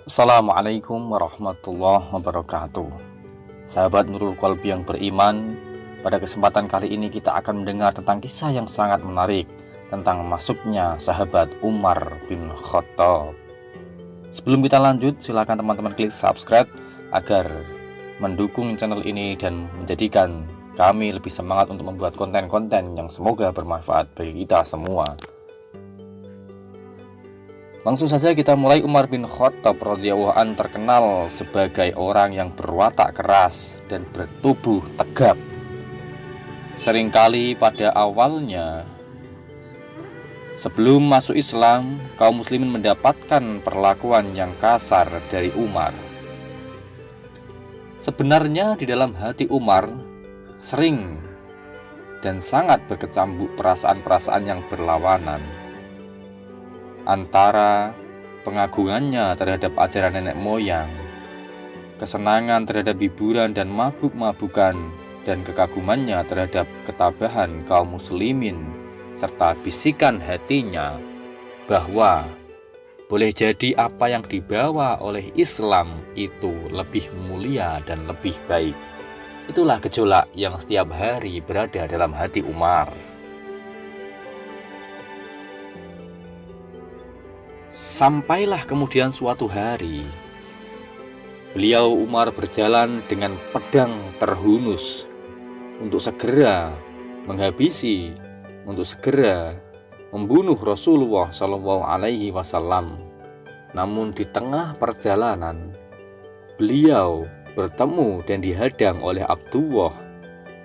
Assalamualaikum warahmatullahi wabarakatuh. Sahabat Nurul Qalbi yang beriman, pada kesempatan kali ini kita akan mendengar tentang kisah yang sangat menarik tentang masuknya sahabat Umar bin Khattab. Sebelum kita lanjut, silakan teman-teman klik subscribe agar mendukung channel ini dan menjadikan kami lebih semangat untuk membuat konten-konten yang semoga bermanfaat bagi kita semua. Langsung saja kita mulai. Umar bin Khattab radhiyallahu an terkenal sebagai orang yang berwatak keras dan bertubuh tegap. Seringkali pada awalnya, sebelum masuk Islam, kaum muslimin mendapatkan perlakuan yang kasar dari Umar. Sebenarnya di dalam hati Umar sering dan sangat berkecambuk perasaan-perasaan yang berlawanan, antara pengagungannya terhadap ajaran nenek moyang, kesenangan terhadap hiburan dan mabuk-mabukan, dan kekagumannya terhadap ketabahan kaum muslimin, serta bisikan hatinya bahwa boleh jadi apa yang dibawa oleh Islam itu lebih mulia dan lebih baik. Itulah gejolak yang setiap hari berada dalam hati Umar. Sampailah kemudian suatu hari, beliau Umar berjalan dengan pedang terhunus untuk segera menghabisi, untuk segera membunuh Rasulullah SAW. Namun di tengah perjalanan, beliau bertemu dan dihadang oleh Abdullah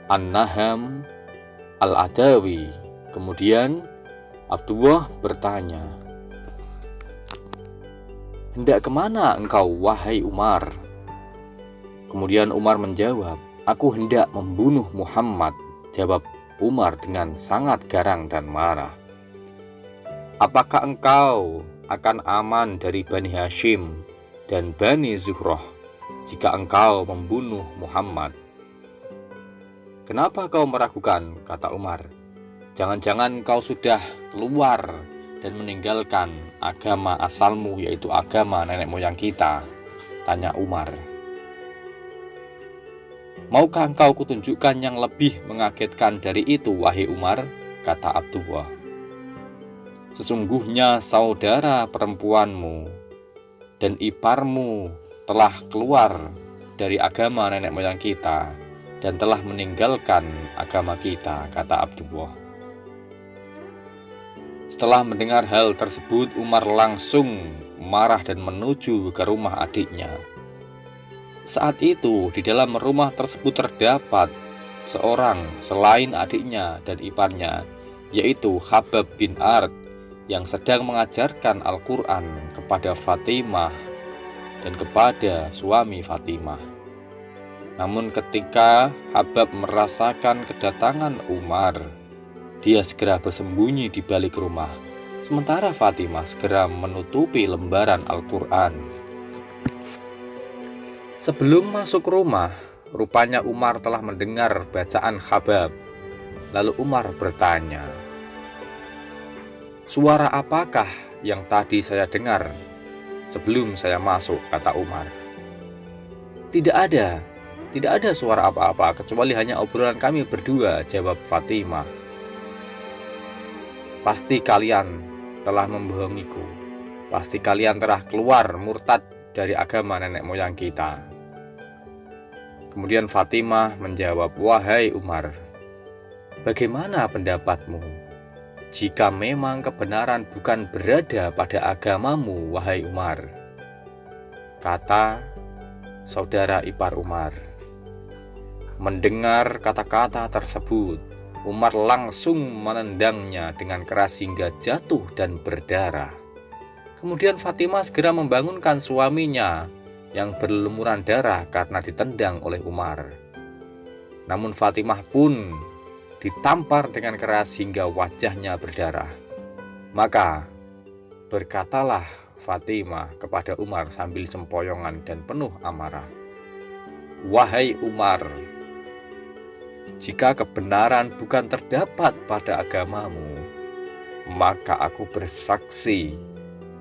An-Naham Al-Adawi. Kemudian Abdullah bertanya, "Hendak kemana engkau, wahai Umar?" Kemudian Umar menjawab, "Aku hendak membunuh Muhammad," jawab Umar dengan sangat garang dan marah. "Apakah engkau akan aman dari Bani Hashim dan Bani Zuhrah jika engkau membunuh Muhammad?" "Kenapa kau meragukan?" kata Umar. "Jangan-jangan kau sudah keluar dan meninggalkan agama asalmu, yaitu agama nenek moyang kita?" tanya Umar. "Maukah engkau kutunjukkan yang lebih mengagetkan dari itu, wahai Umar?" kata Abdullah. "Sesungguhnya saudara perempuanmu dan iparmu telah keluar dari agama nenek moyang kita dan telah meninggalkan agama kita," kata Abdullah. Setelah mendengar hal tersebut, Umar langsung marah dan menuju ke rumah adiknya. Saat itu di dalam rumah tersebut terdapat seorang selain adiknya dan iparnya, yaitu Khabbab bin Ard, yang sedang mengajarkan Al-Quran kepada Fatimah dan kepada suami Fatimah. Namun ketika Khabbab merasakan kedatangan Umar, dia segera bersembunyi di balik rumah, sementara Fatimah segera menutupi lembaran Al-Quran. Sebelum masuk rumah, rupanya Umar telah mendengar bacaan Khabbab. Lalu Umar bertanya, "Suara apakah yang tadi saya dengar sebelum saya masuk?" kata Umar. Tidak ada suara apa-apa kecuali hanya obrolan kami berdua," jawab Fatimah. "Pasti kalian telah membohongiku. Pasti kalian telah keluar murtad dari agama nenek moyang kita." Kemudian Fatimah menjawab, "Wahai Umar, bagaimana pendapatmu? Jika memang kebenaran bukan berada pada agamamu, wahai Umar," kata saudara ipar Umar. Mendengar kata-kata tersebut, Umar langsung menendangnya dengan keras hingga jatuh dan berdarah. Kemudian Fatimah segera membangunkan suaminya yang berlumuran darah karena ditendang oleh Umar. Namun Fatimah pun ditampar dengan keras hingga wajahnya berdarah. Maka berkatalah Fatimah kepada Umar sambil sempoyongan dan penuh amarah, "Wahai Umar, jika kebenaran bukan terdapat pada agamamu, maka aku bersaksi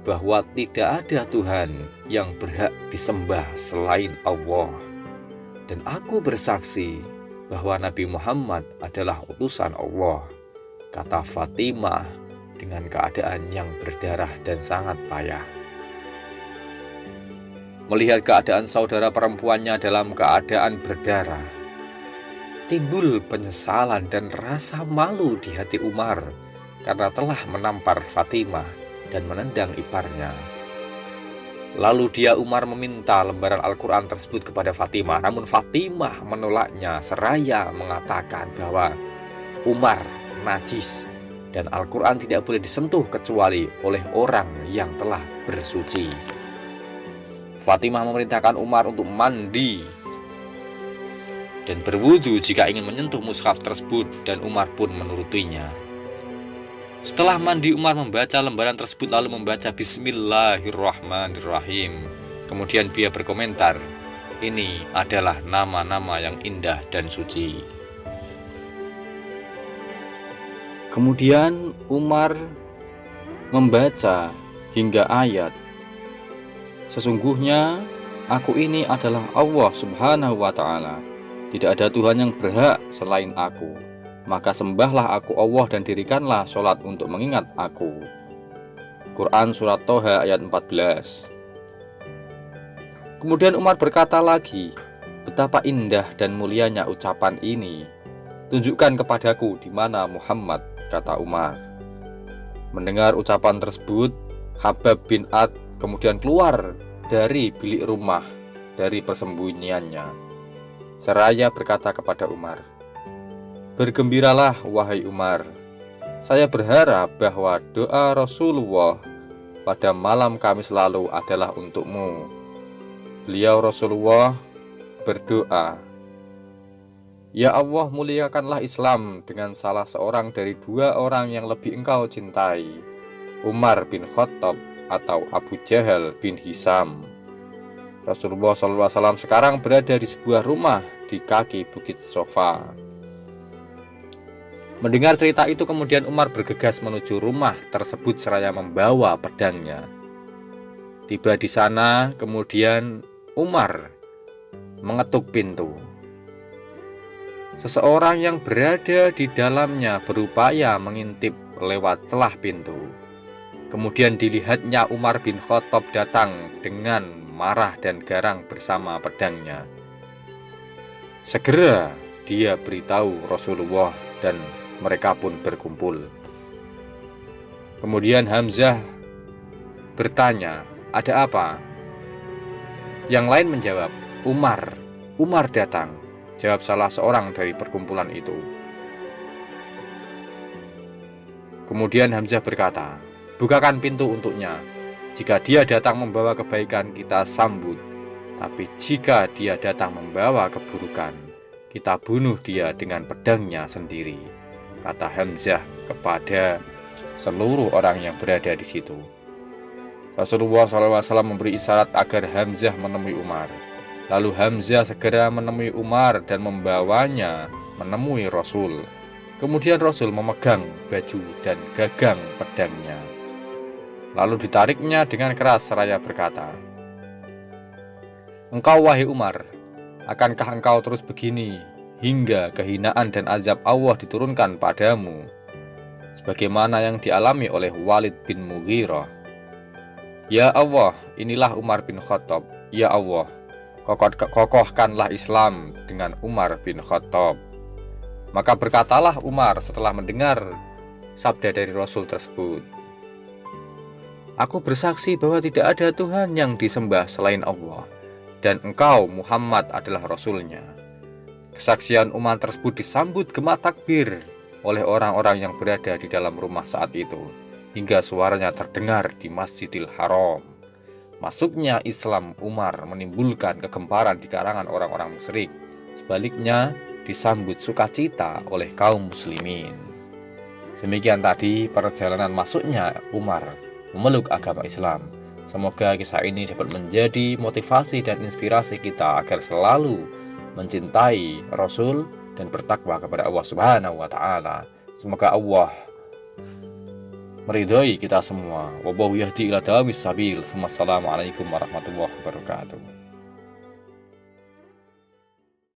bahwa tidak ada Tuhan yang berhak disembah selain Allah. Dan aku bersaksi bahwa Nabi Muhammad adalah utusan Allah, kata Fatimah dengan keadaan yang berdarah dan sangat payah. Melihat keadaan saudara perempuannya dalam keadaan berdarah, timbul penyesalan dan rasa malu di hati Umar karena telah menampar Fatimah dan menendang iparnya. Lalu Umar meminta lembaran Al-Quran tersebut kepada Fatimah, namun Fatimah menolaknya seraya mengatakan bahwa Umar najis dan Al-Quran tidak boleh disentuh kecuali oleh orang yang telah bersuci. Fatimah memerintahkan Umar untuk mandi dan berwudu jika ingin menyentuh mushaf tersebut, dan Umar pun menurutinya. Setelah mandi, Umar membaca lembaran tersebut lalu membaca Bismillahirrahmanirrahim. Kemudian dia berkomentar, ini adalah nama-nama yang indah dan suci. Kemudian Umar membaca hingga ayat, sesungguhnya aku ini adalah Allah Subhanahu wa ta'ala. Tidak ada Tuhan yang berhak selain aku. Maka sembahlah aku Allah dan dirikanlah sholat untuk mengingat aku. Quran Surat Toha ayat 14. Kemudian Umar berkata lagi, betapa indah dan mulianya ucapan ini. Tunjukkan kepadaku di mana Muhammad, kata Umar. Mendengar ucapan tersebut, Habab bin Ad kemudian keluar dari bilik rumah dari persembunyiannya seraya berkata kepada Umar, bergembiralah wahai Umar, saya berharap bahwa doa Rasulullah pada malam Kamis lalu adalah untukmu. Beliau Rasulullah berdoa, ya Allah, muliakanlah Islam dengan salah seorang dari dua orang yang lebih engkau cintai, Umar bin Khattab atau Abu Jahal bin Hisam. Rasulullah SAW sekarang berada di sebuah rumah di kaki Bukit Sofa. Mendengar cerita itu, kemudian Umar bergegas menuju rumah tersebut seraya membawa pedangnya. Tiba di sana, kemudian Umar mengetuk pintu. Seseorang yang berada di dalamnya berupaya mengintip lewat celah pintu. Kemudian dilihatnya Umar bin Khattab datang dengan marah dan garang bersama pedangnya. Segera dia beritahu Rasulullah dan mereka pun berkumpul. Kemudian Hamzah bertanya, ada apa? Yang lain menjawab, Umar datang, jawab salah seorang dari perkumpulan itu. Kemudian Hamzah berkata, bukakan pintu untuknya. Jika dia datang membawa kebaikan, kita sambut. Tapi jika dia datang membawa keburukan, kita bunuh dia dengan pedangnya sendiri, kata Hamzah kepada seluruh orang yang berada di situ. Rasulullah SAW memberi isyarat agar Hamzah menemui Umar. Lalu Hamzah segera menemui Umar dan membawanya menemui Rasul. Kemudian Rasul memegang baju dan gagang pedangnya. Lalu ditariknya dengan keras seraya berkata, engkau wahai Umar, akankah engkau terus begini hingga kehinaan dan azab Allah diturunkan padamu, sebagaimana yang dialami oleh Walid bin Mughirah? Ya Allah, inilah Umar bin Khattab. Ya Allah, kokohkanlah Islam dengan Umar bin Khattab. Maka berkatalah Umar setelah mendengar sabda dari Rasul tersebut, aku bersaksi bahwa tidak ada Tuhan yang disembah selain Allah, dan engkau Muhammad adalah Rasulnya. Kesaksian Umar tersebut disambut gema takbir oleh orang-orang yang berada di dalam rumah saat itu, hingga suaranya terdengar di Masjidil Haram. Masuknya Islam Umar menimbulkan kegemparan di kalangan orang-orang musyrik. Sebaliknya disambut sukacita oleh kaum muslimin. Demikian tadi perjalanan masuknya Umar memeluk agama Islam. Semoga kisah ini dapat menjadi motivasi dan inspirasi kita agar selalu mencintai Rasul dan bertakwa kepada Allah Subhanahu wa ta'ala. Semoga Allah meridhoi kita semua. Wallahu yahdi ila sabil. Wassalamualaikum warahmatullahi wabarakatuh.